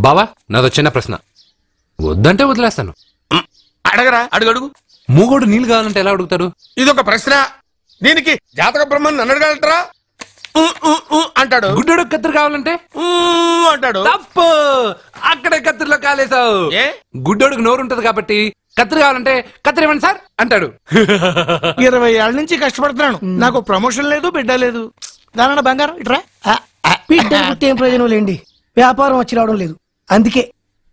బావా, నాదో చిన్న ప్రశ్న. వద్దంటే వదిలేస్తాను. అడగరా, అడుగు. మూగోడు నీళ్ళు కావాలంటే ఎలా అడుగుతాడు? ఇదొక ప్రశ్న. దీనికి జాతక బ్రహ్మను నన్ను అడగలటరా? అంటాడు. గుడ్డోడు కత్తిరి కావాలంటే అంటాడు. తప్పు, అక్కడే కత్తిరిలో కాలేసావు. గుడ్డోడుకు నోరు ఉంటది కాబట్టి కత్తిరి కావాలంటే కత్తిరి ఇవ్వండి సార్ అంటాడు. 20 ఏళ్ల నుంచి కష్టపడుతున్నాను, నాకు ప్రమోషన్ లేదు, బిడ్డ లేదు. దానన్న బంగారం ఇట్రా. బిడ్డ పుట్టి ఏం ప్రయోజనం లేండి, వ్యాపారం వచ్చి రావడం లేదు. అందుకే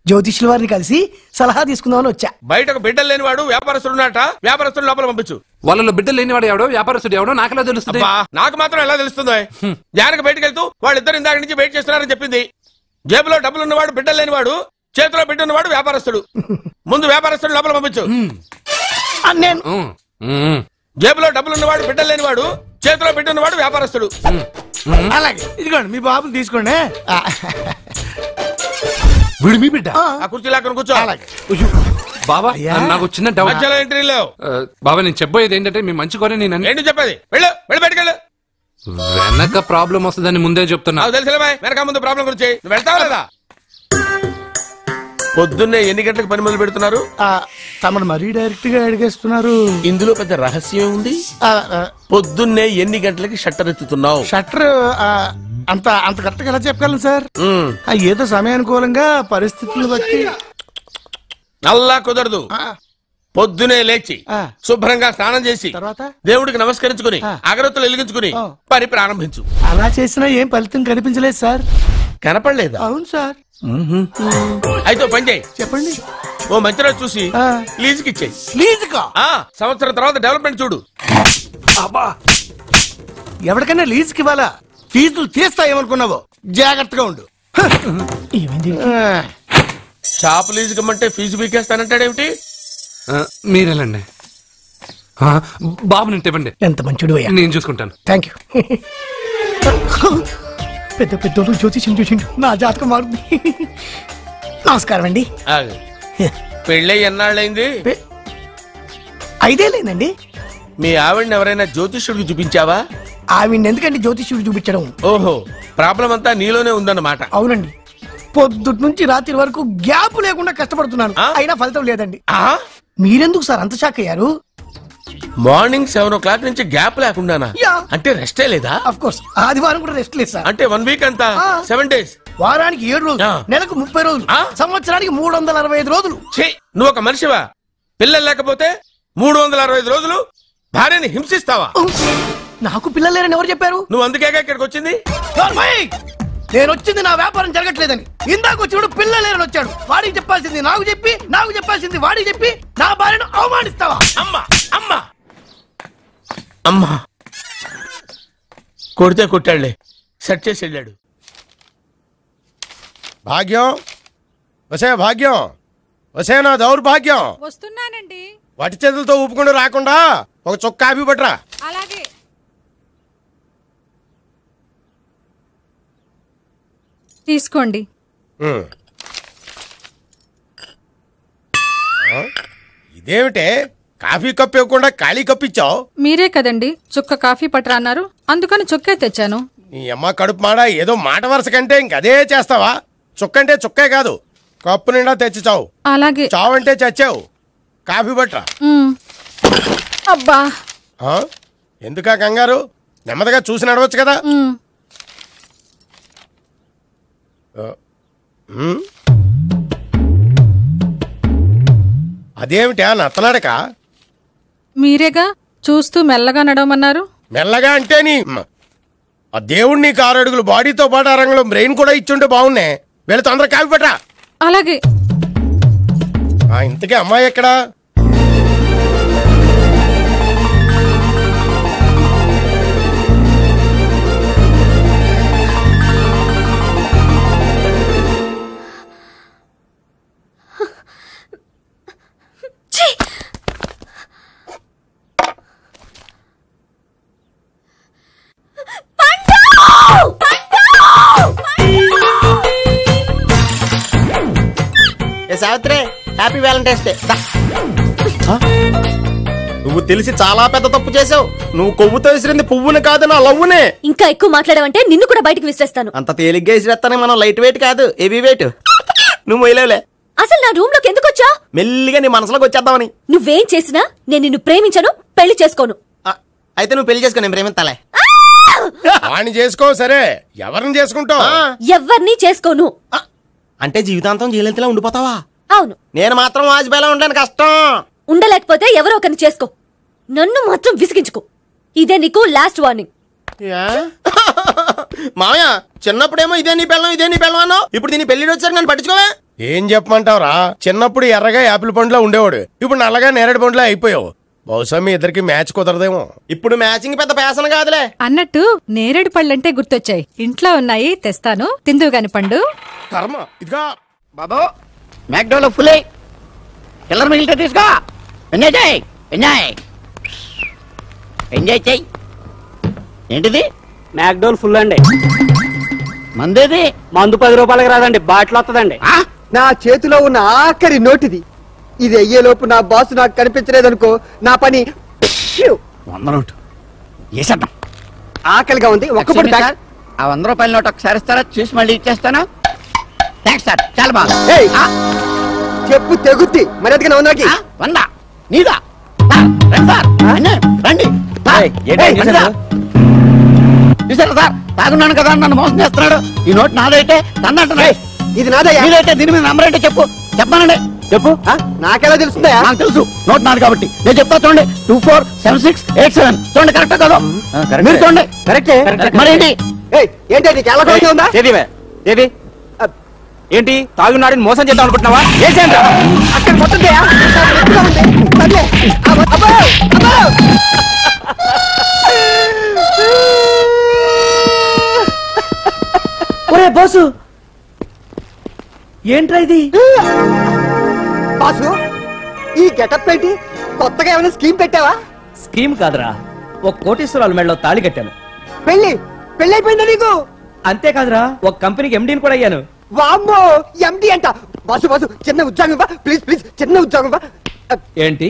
జ్యోతిష్యుల వారిని కలిసి సలహా తీసుకుందామని వచ్చా. బయటకు బిడ్డలు లేనివాడు వ్యాపారస్తుడు ఉన్నట, వ్యాపారస్తుడు లోపల పంపించు. వాళ్ళలో బిడ్డలు లేనివాడు ఎవడో వ్యాపారస్తుడు ఎవడో నాకెలా తెలుస్తుంది? నాకు మాత్రం ఎలా తెలుస్తుందో? జానకి బయటకు వెళ్తూ వాళ్ళిద్దరు ఇందాక నుంచి వెయిట్ చేస్తున్నారని చెప్పింది. జేబులో డబ్బులు ఉన్నవాడు బిడ్డలు లేనివాడు, చేతిలో బిడ్డ ఉన్నవాడు వ్యాపారస్తుడు. ముందు వ్యాపారస్తుడు లోపల పంపించు. జేబులో డబ్బులు ఉన్నవాడు బిడ్డలు లేనివాడు, చేతిలో బిడ్డ ఉన్నవాడు వ్యాపారస్తుడు. అలాగే, ఇదిగోండి మీ బాబుని తీసుకోండి. వీడు మీ బిడ్డ? ఆ కుర్చీలో అక్కడ కూర్చో. బాబా, నాకు చిన్న డౌట్. మధ్యలో ఎంట్రీ లేవు. బాబా, నేను చెప్పబోయేది ఏంటంటే మీ మంచి కోరే. నేను ఏంటి చెప్పేది? వెళ్ళు బయటకెళ్ళు. వెనక ప్రాబ్లం వస్తుందని ముందే చెప్తున్నా. తెలుసులే బాయ్, వెనక ముందు ప్రాబ్లం గురించి. నువ్వు వెళ్తావా లేదా? పొద్దున్నే ఎన్ని గంటలకు పని మొదలు పెడుతున్నారు? తమను మరీ డైరెక్ట్ గా అడిగేస్తున్నారు. ఇందులో పెద్ద రహస్యం ఉంది. పొద్దున్నే ఎన్ని గంటలకి షట్టర్ ఎత్తుతున్నావు? షట్టర్ అంత కరెక్ట్ గా ఎలా చెప్పగలను సార్? ఏదో సమయానుకూలంగా పరిస్థితులు బట్టి. అల్లా కుదరదు. పొద్దునే లేచి శుభ్రంగా స్నానం చేసి తర్వాత దేవుడికి నమస్కరించుకుని అగరత్తులు వెలిగించుకుని పని ప్రారంభించు. అలా చేసినా ఏం ఫలితం కనిపించలేదు సార్. కనపడలేదా? అవును సార్. అయితే పని చేయి. చెప్పండి. ఓ మంచి రోజు చూసి లీజుకి ఇచ్చేయి. లీజుకా? సంవత్సరం తర్వాత డెవలప్మెంట్ చూడు. ఎవరికైనా లీజుకి ఇవ్వాలా? ఫీజులు తీస్తాయేమనుకున్నావో, జాగ్రత్తగా ఉండు. షాప్ లీజుకి ఇమ్మంటే ఫీజు పీకేస్తానంటాడేమిటి? మీరేలండి బాబు, నేను ఇవ్వండి. ఎంత మంచిడు, నేను చూసుకుంటాను. Thank you. పెద్ద పెద్దోళ్ళు జ్యోతిష్యం చూసిండు, నా జాతకం మారుంది. నమస్కారం అండి. పెళ్ళై ఎన్నాళ్ళైంది? 5 ఏళ్ళైందండి. మీ ఆవిడని ఎవరైనా జ్యోతిష్యుడికి చూపించావా? ఆవిడ ఎందుకండి జ్యోతిష్యుడికి చూపించడం? ఓహో, ప్రాబ్లం అంతా నీలోనే ఉందన్నమాట. అవునండి, పొద్దుటి నుంచి రాత్రి వరకు గ్యాప్ లేకుండా కష్టపడుతున్నాను, అయినా ఫలితం లేదండి. మీరెందుకు సార్ అంత షాక్ అయ్యారు? మార్నింగ్ 7 o'clock నుంచి గ్యాప్ లేకుండానా? అంటే రెస్టే లేదా? ఆఫ్ కోర్స్, ఆదివారం కూడా రెస్ట్ లేదు సార్. అంటే 1 వీక్ అంతా 7 days. వారానికి 7 రోజులు, నెలకు 30 రోజులు, సంవత్సరానికి 365 రోజులు. నువ్వు ఒక మనిషివా? పిల్లలు లేకపోతే 365 రోజులు భార్యని హింసిస్తావా? నాకు పిల్లలు లేరని ఎవరు చెప్పారు? నువ్వు అందుకేగా ఇక్కడికి వచ్చింది. నేను వచ్చింది నా వ్యాపారం జరగట్లేదని. ఇందాక వచ్చినప్పుడు పిల్లలు లేరని వచ్చాడు. వాడికి చెప్పాల్సింది నాకు చెప్పి, నాకు చెప్పాల్సింది వాడికి చెప్పి నా భార్యను అవమానిస్తావా? అమ్మా అమ్మా అమ్మా, కొడితే కొట్టాడులే, సెట్ చేసి వెళ్ళాడు. భాగ్యం, వసే భాగ్యం, వసే నా దౌర్భాగ్యం. వస్తున్నానండి. వటి చేతులతో ఊపుకుండా రాకుండా ఒక చొక్క కాఫీ పట్టరా. అలాగే. తీసుకోండి. ఇదేమిటే, కాఫీ కప్పు ఇవ్వకుండా ఖాళీ కప్పు ఇచ్చావు? మీరే కదండి చుక్క కాఫీ పట్టరా అన్నారు, అందుకని చుక్కే తెచ్చాను. నీ అమ్మ కడుపు మాడ, ఏదో మాట వరుస కంటే ఇంకదే చేస్తావా? చుక్కంటే చుక్కే కాదు, కప్పు నిండా తెచ్చి చావు. అలాగే. చావంటే చచ్చావు. కాఫీ పట్టరా. అబ్బా, ఎందుకా కంగారు? నెమ్మదిగా చూసి నడవచ్చు కదా. అదేమిటా నత్తనాడక? మీరేగా చూస్తూ మెల్లగా నడవమన్నారు. మెల్లగా అంటే నీ ఆ దేవుడిని 6 అడుగులు బాడీతో పాటు ఆ రంగంలో బ్రెయిన్ కూడా ఇచ్చుంటే బాగున్నే. వీళ్ళ తొందర కాఫీ పట్టరా. అలాగే. ఇంతకీ అమ్మాయి ఎక్కడా? పండు! Savitri happy Valentine's day. నువ్వు తెలిసి చాలా పెద్ద తప్పు చేసావు. నువ్వు కొవ్వుతో విసిరింది పువ్వుని కాదు, నా లవ్వునే. ఇంకా ఎక్కువ మాట్లాడావంటే నిన్ను కూడా బయటకు విసిరేస్తాను. అంత తేలిగ్గా విసిరేస్తానే, మనం లైట్ వెయిట్ కాదు హెవీ వెయిట్. నువ్వు మొయ్యలేవులే. అసలు నా రూమ్ లోకి ఎందుకు వచ్చా? మెల్లిగా నీ మనసులోకి వచ్చేద్దామని. నువ్వేం చేసినా నేను నిన్ను ప్రేమించను, పెళ్లి చేసుకోను. అయితే నువ్వు పెళ్లి చేసుకో, నేను ప్రేమిస్తాలే. వాణ్ణి చేసుకో. సరే, ఎవరిని చేసుకుంటావు? ఎవరిని చేసుకోను. అంటే జీవితాంతం జయలలితలా ఉండిపోతావా? అవును. నేను మాత్రం వాజ్పేయిలా ఉండడానికి కష్టం. ఉండలేకపోతే ఎవరో ఒకరిని చేసుకో, నన్ను మాత్రం విసిగించుకో. ఇదే నీకు లాస్ట్ వార్నింగ్. మామయ్య, చిన్నప్పుడేమో ఇదే నీ పెళ్ళం అన్నావు. ఇప్పుడు దీని పెళ్లి వచ్చారు నన్ను పట్టించుకోవా? ఏం చెప్పమంటావురా? చిన్నప్పుడు ఎర్రగా యాపిల్ పండులో ఉండేవాడు, ఇప్పుడు నల్లగా నేరేడు పండులో అయిపోయావు. బహుశా మీ ఇద్దరికి మ్యాచ్ కుదరదేమో. ఇప్పుడు మ్యాచింగ్ పెద్ద ప్యాషన్ కాదులే. అన్నట్టు నేరేడు పళ్ళంటే గుర్తొచ్చాయి. ఇంట్లో ఉన్నాయి, తెస్తాను, తిందువు గాని పండు. కర్మ. ఇదిగా బాబు, మ్యాక్డోలో ఫుల్ చిల్లర మిగిలితే తీసుకో. ఎంజాయ్ చేయి, ఎంజాయ్ చెయ్యి. ఏంటిది? మ్యాక్డోల్ ఫుల్ అండి. మందేది? మందు 10 రూపాయలకి రాదండి, బాటిల్ వస్తుందండి. నా చేతిలో ఉన్న ఆఖరి నోటిది. ఇది అయ్యేలోపు నా బాసు నాకు కనిపించలేదనుకో, నా పని 100 నోటు వేసేద్దాం. ఆకలిగా ఉంది. ఒక్కపడి ఆ 100 రూపాయల నోటు ఒకసారి ఇస్తారా? చూసి మళ్ళీ ఇచ్చేస్తాను. థ్యాంక్స్ సార్, చాలా బాగా. చెప్పు తెగుద్ది. మర్యాదగా ఉన్నకి 100 నీదా? రండి చూసారా సార్, తాగున్నాను కదా నన్ను మోసం చేస్తున్నాడు. ఈ నోట్ నాదైతే తన్నంటున్నాడు. ఇది నాదయ్యా. నీదైతే దీని మీద నంబర్ అంటే చెప్పానండి. చెప్పు. నాకెలా తెలుస్తుందా? నాకు తెలుసు, నోట్ నాది కాబట్టి. నేను చెప్తా చూడండి. 247687. చూడండి, కరెక్ట్ కాదు? మీరు చూడండి. కరెక్టే. మరేంటి ఏంటి నీకు ఎలా కూడా ఉందా? ఏది ఏంటి తాగున్నాడని మోసం చేద్దాం అనుకుంటున్నావా? ఏం చేయండి అక్కడ మొత్తం ఒరే బాసు, ఏంట్రా ఇది? బాసు, ఈ గెటప్ ఏంటి? కొత్తగా ఏమైనా స్కీమ్ పెట్టావా? స్కీమ్ కాదురా, ఒక కోటీశ్వరాల మెడలో తాళి కట్టాను. పెళ్లి అయిపోయిందా నీకు? అంతేకాదురా, ఒక కంపెనీకి ఎండీని కూడా అయ్యాను. వామ్మో, ఎండి అంట. బాసు చిన్న ఉద్యోగం ఇవ్వ ప్లీజ్, చిన్న ఉద్యోగం ఇవ్వ. ఏంటి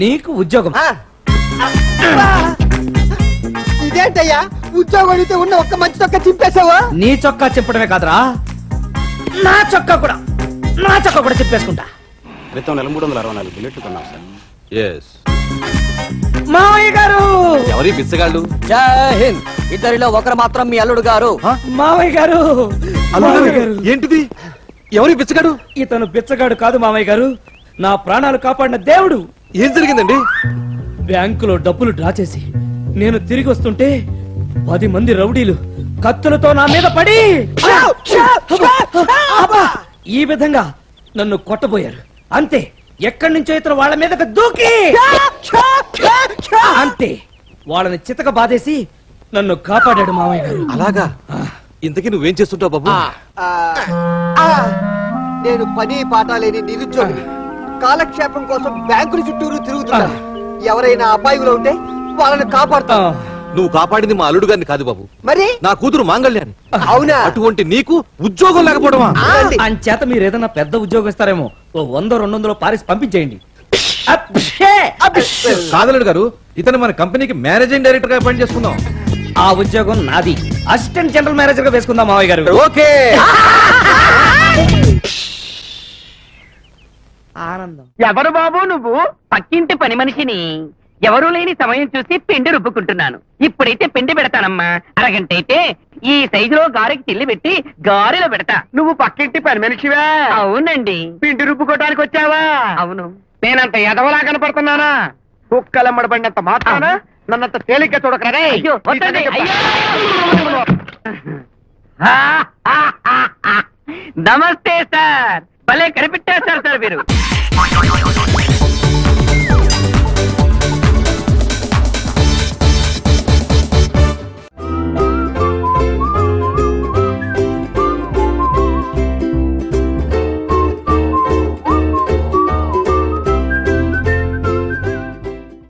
నీకు ఉద్యోగం? ఇదేంటయ్యా, ఉద్యోగం అడిగితే ఉన్న ఒక్క మంచి చొక్కా చింపేశావా? నీ చొక్కా చింపడమే కాదురా, నా చొక్కా కూడా చింపేసుకుంటా. క్రితం నెల 364 బుల్లెట్లు కొన్నాం సార్. మావయ్య గారు! ఎవరి బిచ్చగాళ్ళు? జై హింద్. ఇద్దరిలో ఒకరు మాత్రం మీ అల్లుడు గారు. మావయ్య గారు! ఏంటిది? ఎవరి బిచ్చగాడు? ఇతను బిచ్చగాడు కాదు మావయ్య గారు, నా ప్రాణాలు కాపాడిన దేవుడు. ఏం జరిగిందండి? బ్యాంకులో డబ్బులు డ్రా చేసి నేను తిరిగి వస్తుంటే 10 మంది రౌడీలు కత్తులతో నా మీద పడి ఈ విధంగా నన్ను కొట్టబోయారు. అంతే, ఎక్కడి నుంచో ఇతను వాళ్ళ మీదకి దూకి అంతే వాళ్ళని చితక బాధేసి నన్ను కాపాడాడు మామయ్య గారు. అలాగా? ఇంతకీ నువ్వేం చేస్తుంటావు బాబు? నేను పని పాట లేని నిరుద్యోగిని. కాలక్షేపం కోసం బ్యాంకుల చుట్టూరు తిరుగుతున్నా. ఎవరైనా అబ్బాయిలో ఉంటే వాళ్ళని కాపాడుతా. నువ్వు కాపాడింది మా అల్లుడు గారిని కాదు బాబు, మరి నా కూతురు మాంగళ్యాన్ని. అవునా? అటువంటి నీకు ఉద్యోగం లేకపోవడమా? అంచేత మీరు ఏదైనా పెద్ద ఉద్యోగం ఇస్తారేమో, ఓ 100-200 పారిస్ పంపించేయండి. కాదలుడు గారు, ఇతను మన కంపెనీకి మేనేజింగ్ డైరెక్టర్ గా పని చేసుకుందాం. ఆ ఉద్యోగం నాది, అసిస్టెంట్ జనరల్ మేనేజర్ గా వేసుకుందాం మావయ్య గారు. ఓకే. ఆనందం. ఎవరు బాబు నువ్వు? పక్కింటి పని మనిషిని. ఎవరూ లేని సమయం చూసి పిండి రుబ్బుకుంటున్నాను. ఇప్పుడైతే పిండి పెడతానమ్మా. అరగంట అయితే ఈ సైజులో గారెకి తిల్లి పెట్టి గారెలో పెడతా. నువ్వు పక్కింటి పని మనిషివా? అవునండి. పిండి రుబ్బుకోవడానికి వచ్చావా? అవును. నేనంత ఎదవలా కనపడుతున్నానా? కుక్కలమ్మడబడినంత మాత్రాన నన్నంత తేలిగ్గా చూడకరే. అయ్యో, వద్దండి. అయ్యో. నమస్తే సార్, భలే కనిపెట్టారు సార్ మీరు.